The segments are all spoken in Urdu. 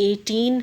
18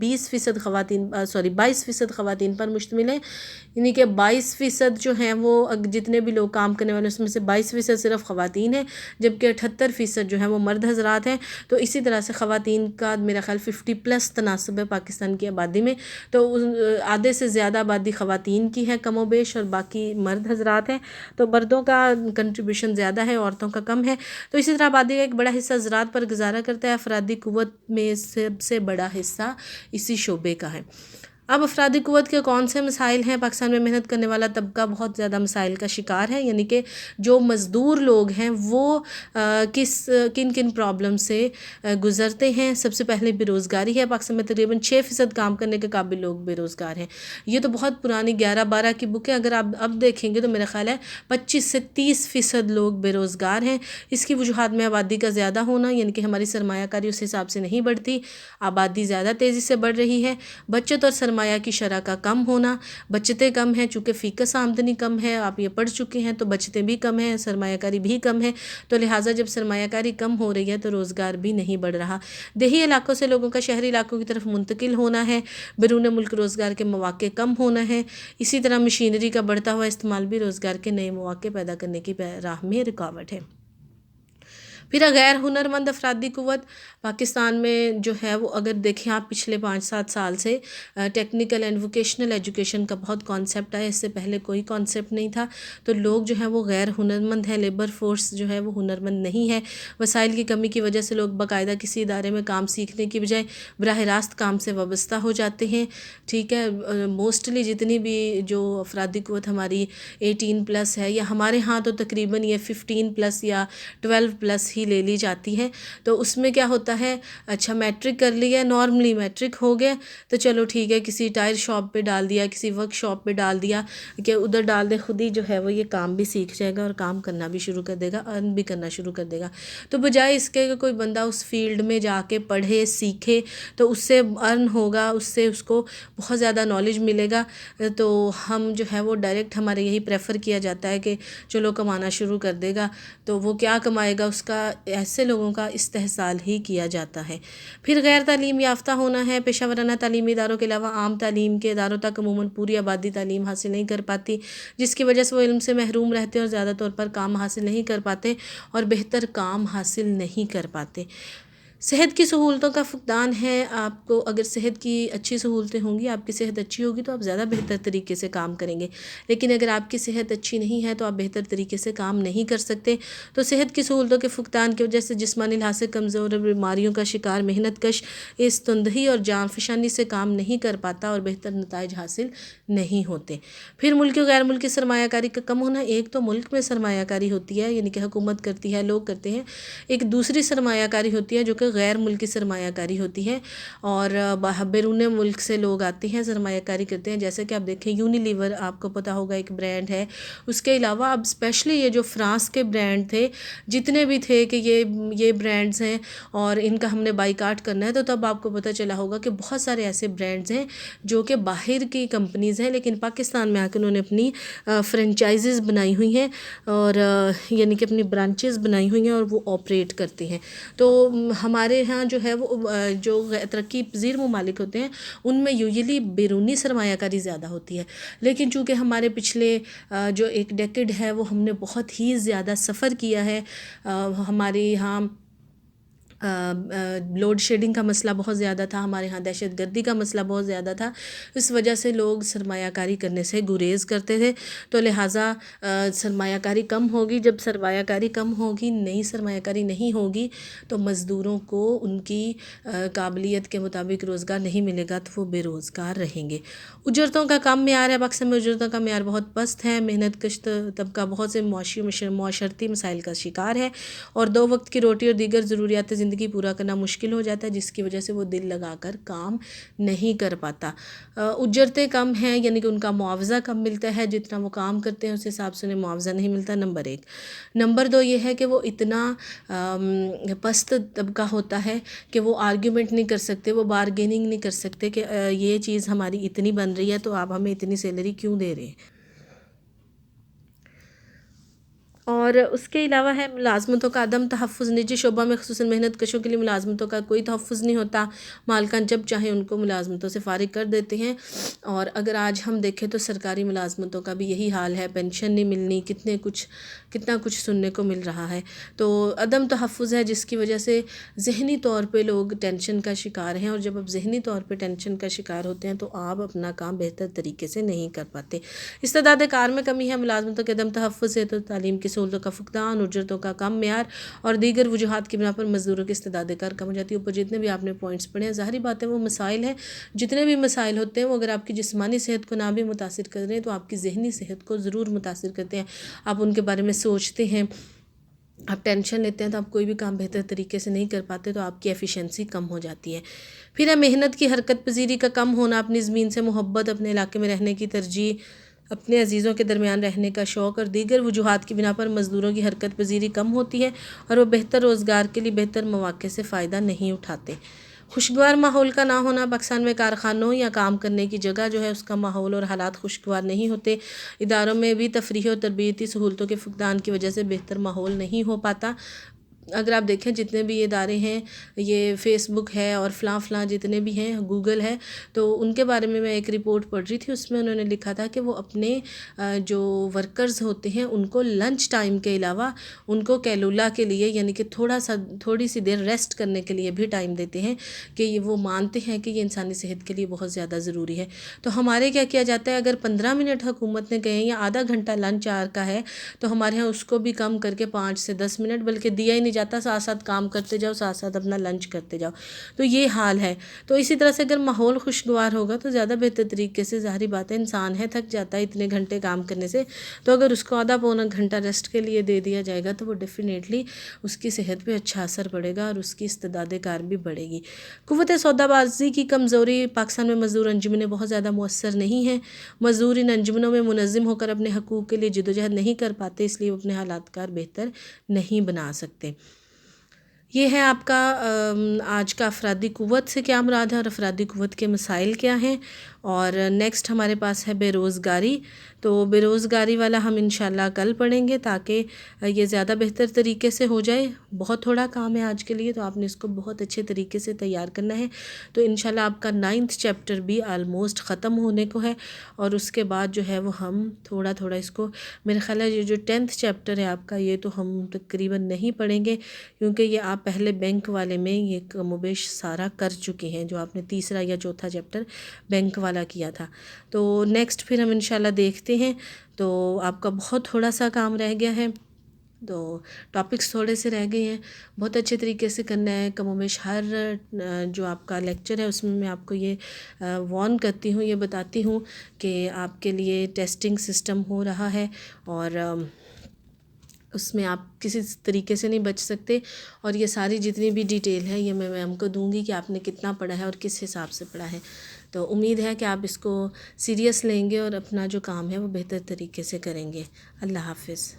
20% 10% خواتین 22% خواتین پر مشتمل ہے، یعنی کہ 22% جو ہیں وہ جتنے بھی لوگ کام کرنے والے اس میں سے 22% صرف خواتین ہیں، جبکہ 78% جو ہیں وہ مرد حضرات ہیں۔ تو اسی طرح سے خواتین کا میرا خیال 50+ تناسب ہے پاکستان کی آبادی میں، تو آدھے سے زیادہ آبادی خواتین کی ہے کم و بیش، اور باقی مرد حضرات ہیں، تو مردوں کا کنٹریبیوشن زیادہ ہے، عورتوں کا کم ہے۔ تو اسی طرح آبادی کا ایک بڑا حصہ زراعت پر گزارا کرتا ہے، افرادی قوت میں سب سے بڑا حصہ اسی شعبے کا ہے۔ اب افرادی قوت کے کون سے مسائل ہیں؟ پاکستان میں محنت کرنے والا طبقہ بہت زیادہ مسائل کا شکار ہے، یعنی کہ جو مزدور لوگ ہیں وہ کن کن پرابلم سے گزرتے ہیں۔ سب سے پہلے بے روزگاری ہے، پاکستان میں تقریباً 6% کام کرنے کے قابل لوگ بے روزگار ہیں۔ یہ تو بہت پرانی 11-12 کی بک ہے، اگر آپ اب دیکھیں گے تو میرا خیال ہے 25 سے 30% لوگ بے روزگار ہیں۔ اس کی وجوہات میں آبادی کا زیادہ ہونا، یعنی کہ ہماری سرمایہ کاری اس حساب سے نہیں بڑھتی، آبادی زیادہ تیزی سے بڑھ رہی ہے، بچت اور سرمایہ کی شرح کا کم ہونا، بچتیں کم ہیں چونکہ فیکس آمدنی کم ہے، آپ یہ پڑھ چکے ہیں، تو بچتیں بھی کم ہیں، سرمایہ کاری بھی کم ہے، تو لہٰذا جب سرمایہ کاری کم ہو رہی ہے تو روزگار بھی نہیں بڑھ رہا۔ دیہی علاقوں سے لوگوں کا شہری علاقوں کی طرف منتقل ہونا ہے، بیرون ملک روزگار کے مواقع کم ہونا ہے، اسی طرح مشینری کا بڑھتا ہوا استعمال بھی روزگار کے نئے مواقع پیدا کرنے کی راہ میں رکاوٹ ہے۔ پھر غیر ہنرمند افرادی قوت پاکستان میں جو ہے وہ اگر دیکھیں آپ پچھلے 5-7 سال سے ٹیکنیکل اینڈ ووکیشنل ایجوکیشن کا بہت کانسیپٹ آیا، اس سے پہلے کوئی کانسیپٹ نہیں تھا، تو لوگ جو ہیں وہ غیر ہنرمند ہیں، لیبر فورس جو ہے وہ ہنرمند نہیں ہے۔ وسائل کی کمی کی وجہ سے لوگ باقاعدہ کسی ادارے میں کام سیکھنے کی بجائے براہ راست کام سے وابستہ ہو جاتے ہیں، ٹھیک ہے۔ موسٹلی جتنی بھی جو افرادی قوت ہماری 18+ ہے، یا ہمارے ہاں تو تقریباً یہ 15+ یا 12+ ہی لے لی جاتی ہے، تو اس میں کیا ہوتا ہے، اچھا میٹرک کر لیا، نارملی میٹرک ہو گیا تو چلو ٹھیک ہے، کسی ٹائر شاپ پہ ڈال دیا، کسی ورک شاپ پہ ڈال دیا کہ ادھر ڈال دے، خود ہی جو ہے وہ یہ کام بھی سیکھ جائے گا اور کام کرنا بھی شروع کر دے گا، ارن بھی کرنا شروع کر دے گا۔ تو بجائے اس کے کہ کوئی بندہ اس فیلڈ میں جا کے پڑھے سیکھے تو اس سے ارن ہوگا، اس سے اس کو بہت زیادہ نالج ملے گا، تو ہم جو ہے وہ ڈائریکٹ ہمارے یہی پریفر کیا جاتا ہے کہ چلو کمانا شروع کر دے گا، تو وہ کیا کمائے گا، اس کا ایسے لوگوں کا استحصال ہی کیا جاتا ہے۔ پھر غیر تعلیم یافتہ ہونا ہے، پیشہ ورانہ تعلیمی اداروں کے علاوہ عام تعلیم کے اداروں تک عموماً پوری آبادی تعلیم حاصل نہیں کر پاتی، جس کی وجہ سے وہ علم سے محروم رہتے ہیں اور زیادہ طور پر کام حاصل نہیں کر پاتے اور بہتر کام حاصل نہیں کر پاتے۔ صحت کی سہولتوں کا فقدان ہے، آپ کو اگر صحت کی اچھی سہولتیں ہوں گی، آپ کی صحت اچھی ہوگی تو آپ زیادہ بہتر طریقے سے کام کریں گے، لیکن اگر آپ کی صحت اچھی نہیں ہے تو آپ بہتر طریقے سے کام نہیں کر سکتے۔ تو صحت کی سہولتوں کے فقدان کی وجہ سے جسمانی لحاظ سے کمزور اور بیماریوں کا شکار محنت کش اس تندہی اور جان فشانی سے کام نہیں کر پاتا اور بہتر نتائج حاصل نہیں ہوتے۔ پھر ملکی و غیر ملکی سرمایہ کاری کا کم ہونا، ایک تو ملک میں سرمایہ کاری ہوتی ہے، یعنی کہ حکومت کرتی ہے، لوگ کرتے ہیں، ایک دوسری سرمایہ کاری ہوتی ہے جو کہ غیر ملکی سرمایہ کاری ہوتی ہے، اور بیرون ملک سے لوگ آتے ہیں سرمایہ کاری کرتے ہیں، جیسے کہ آپ دیکھیں یونیلیور آپ کو پتہ ہوگا ایک برانڈ ہے، اس کے علاوہ اب اسپیشلی یہ جو فرانس کے برانڈ تھے جتنے بھی تھے کہ یہ برانڈز ہیں اور ان کا ہم نے بائیکاٹ کرنا ہے، تو تب آپ کو پتہ چلا ہوگا کہ بہت سارے ایسے برانڈز ہیں جو کہ باہر کی کمپنیز ہیں لیکن پاکستان میں آ کے انہوں نے اپنی فرنچائزز بنائی ہوئی ہیں، اور یعنی کہ اپنی برانچز بنائی ہوئی ہیں اور وہ آپریٹ کرتے ہیں۔ تو ہمارے ہاں جو ہے وہ جو ترقی پذیر ممالک ہوتے ہیں ان میں یوزلی بیرونی سرمایہ کاری زیادہ ہوتی ہے، لیکن چونکہ ہمارے پچھلے جو ایک ڈیکیڈ ہے وہ ہم نے بہت ہی زیادہ سفر کیا ہے، ہمارے یہاں لوڈ شیڈنگ کا مسئلہ بہت زیادہ تھا، ہمارے ہاں دہشت گردی کا مسئلہ بہت زیادہ تھا، اس وجہ سے لوگ سرمایہ کاری کرنے سے گریز کرتے تھے، تو لہٰذا سرمایہ کاری کم ہوگی، جب سرمایہ کاری کم ہوگی، نئی سرمایہ کاری نہیں ہوگی تو مزدوروں کو ان کی قابلیت کے مطابق روزگار نہیں ملے گا تو وہ بے روزگار رہیں گے۔ اجرتوں کا کم معیار ہے، پاکستان میں اجرتوں کا معیار بہت پست ہے، محنت کش طبقہ بہت سے معاشرتی مسائل کا شکار ہے اور 2 وقت کی روٹی اور دیگر ضروریات زندگی پورا کرنا مشکل ہو جاتا ہے، جس کی وجہ سے وہ دل لگا کر کام نہیں کر پاتا۔ اجرتیں کم ہیں، یعنی کہ ان کا معاوضہ کم ملتا ہے، جتنا وہ کام کرتے ہیں اس حساب سے انہیں معاوضہ نہیں ملتا، نمبر 1۔ نمبر 2 یہ ہے کہ وہ اتنا پست طبقہ ہوتا ہے کہ وہ آرگیومنٹ نہیں کر سکتے، وہ بارگیننگ نہیں کر سکتے کہ یہ چیز ہماری اتنی بن رہی ہے تو آپ ہمیں اتنی سیلری کیوں دے رہے ہیں۔ اور اس کے علاوہ ہے ملازمتوں کا عدم تحفظ. نجی شعبہ میں خصوصاً محنت کشوں کے لیے ملازمتوں کا کوئی تحفظ نہیں ہوتا. مالکان جب چاہیں ان کو ملازمتوں سے فارغ کر دیتے ہیں. اور اگر آج ہم دیکھیں تو سرکاری ملازمتوں کا بھی یہی حال ہے. پینشن نہیں ملنی، کتنا کچھ سننے کو مل رہا ہے. تو عدم تحفظ ہے جس کی وجہ سے ذہنی طور پہ لوگ ٹینشن کا شکار ہیں. اور جب آپ ذہنی طور پہ ٹینشن کا شکار ہوتے ہیں تو آپ اپنا کام بہتر طریقے سے نہیں کر پاتے. استعداد کار میں کمی ہے. ملازمتوں کے عدم تحفظ ہے تو تعلیم کی سہولتوں کا فقدان، اجرتوں کا کم معیار اور دیگر وجوہات کی بنا پر مزدوروں کی استعداد کار کم ہو جاتی ہے. اوپر جتنے بھی آپ نے پوائنٹس پڑھے ہیں ظاہری بات ہے وہ مسائل ہیں. جتنے بھی مسائل ہوتے ہیں وہ اگر آپ کی جسمانی صحت کو نہ بھی متاثر کر رہے ہیں تو آپ کی ذہنی صحت کو ضرور متاثر کرتے ہیں. آپ ان کے بارے میں سوچتے ہیں، آپ ٹینشن لیتے ہیں تو آپ کوئی بھی کام بہتر طریقے سے نہیں کر پاتے، تو آپ کی ایفیشنسی کم ہو جاتی ہے. پھر ہے محنت کی حرکت پذیری کا کم ہونا، اپنی زمین سے محبت، اپنے علاقے میں رہنے کی ترجیح، اپنے عزیزوں کے درمیان رہنے کا شوق اور دیگر وجوہات کی بنا پر مزدوروں کی حرکت پذیری کم ہوتی ہے اور وہ بہتر روزگار کے لیے بہتر مواقع سے فائدہ نہیں اٹھاتے. خوشگوار ماحول کا نہ ہونا، پاکستان میں کارخانوں یا کام کرنے کی جگہ جو ہے اس کا ماحول اور حالات خوشگوار نہیں ہوتے. اداروں میں بھی تفریحی اور تربیتی سہولتوں کے فقدان کی وجہ سے بہتر ماحول نہیں ہو پاتا. اگر آپ دیکھیں جتنے بھی ادارے ہیں، یہ فیس بک ہے اور فلاں جتنے بھی ہیں، گوگل ہے، تو ان کے بارے میں ایک رپورٹ پڑھ رہی تھی. اس میں انہوں نے لکھا تھا کہ وہ اپنے جو ورکرز ہوتے ہیں ان کو لنچ ٹائم کے علاوہ ان کو کیلولا کے لیے یعنی کہ تھوڑی سی دیر ریسٹ کرنے کے لیے بھی ٹائم دیتے ہیں کہ یہ وہ مانتے ہیں کہ یہ انسانی صحت کے لیے بہت زیادہ ضروری ہے. تو ہمارے کیا کیا جاتا ہے، اگر 15 منٹ حکومت نے کہیں یا آدھا گھنٹہ لنچ آور کا ہے تو ہمارے ہاں اس کو بھی کم کر کے 5 سے 10 منٹ بلکہ دیا ہی نہیں جاتا. ساتھ ساتھ کام کرتے جاؤ، ساتھ ساتھ اپنا لنچ کرتے جاؤ. تو یہ حال ہے. تو اسی طرح سے اگر ماحول خوشگوار ہوگا تو زیادہ بہتر طریقے سے، ظاہری بات ہے انسان ہے تھک جاتا ہے اتنے گھنٹے کام کرنے سے، تو اگر اس کو آدھا پونا گھنٹہ ریسٹ کے لیے دے دیا جائے گا تو وہ ڈیفینیٹلی اس کی صحت پہ اچھا اثر پڑے گا اور اس کی استعداد کار بھی بڑھے گی. قوت سودا بازی کی کمزوری، پاکستان میں مزدور انجمنیں بہت زیادہ مؤثر نہیں ہیں. مزدور ان انجمنوں میں منظم ہو کر اپنے حقوق کے لیے جدوجہد نہیں کر پاتے، اس لیے وہ اپنے حالات کار بہتر نہیں بنا سکتے. یہ ہے آپ کا آج کا افرادی قوت سے کیا مراد ہے اور افرادی قوت کے مسائل کیا ہیں. اور نیکسٹ ہمارے پاس ہے بے روزگاری. تو بے روزگاری والا ہم انشاءاللہ کل پڑھیں گے تاکہ یہ زیادہ بہتر طریقے سے ہو جائے. بہت تھوڑا کام ہے آج کے لیے، تو آپ نے اس کو بہت اچھے طریقے سے تیار کرنا ہے. تو انشاءاللہ آپ کا 9th چیپٹر بھی آلموسٹ ختم ہونے کو ہے اور اس کے بعد جو ہے وہ ہم تھوڑا اس کو، میرے خیال ہے یہ جو 10th چیپٹر ہے آپ کا، یہ تو ہم تقریباً نہیں پڑھیں گے کیونکہ یہ آپ پہلے بینک والے میں یہ کم و بیش سارا کر چکے ہیں، جو آپ نے تیسرا یا چوتھا چیپٹر بینک والا کیا تھا. تو نیکسٹ پھر ہم انشاءاللہ دیکھتے ہیں. تو آپ کا بہت تھوڑا سا کام رہ گیا ہے، تو ٹاپکس تھوڑے سے رہ گئے ہیں، بہت اچھے طریقے سے کرنا ہے. کم و بیش ہر جو آپ کا لیکچر ہے اس میں آپ کو یہ وارن کرتی ہوں، یہ بتاتی ہوں کہ آپ کے لیے ٹیسٹنگ سسٹم ہو رہا ہے اور اس میں آپ کسی طریقے سے نہیں بچ سکتے. اور یہ ساری جتنی بھی ڈیٹیل ہے یہ میں میم کو دوں گی کہ آپ نے کتنا پڑھا ہے اور کس حساب سے پڑھا ہے. تو امید ہے کہ آپ اس کو سیریس لیں گے اور اپنا جو کام ہے وہ بہتر طریقے سے کریں گے. اللہ حافظ.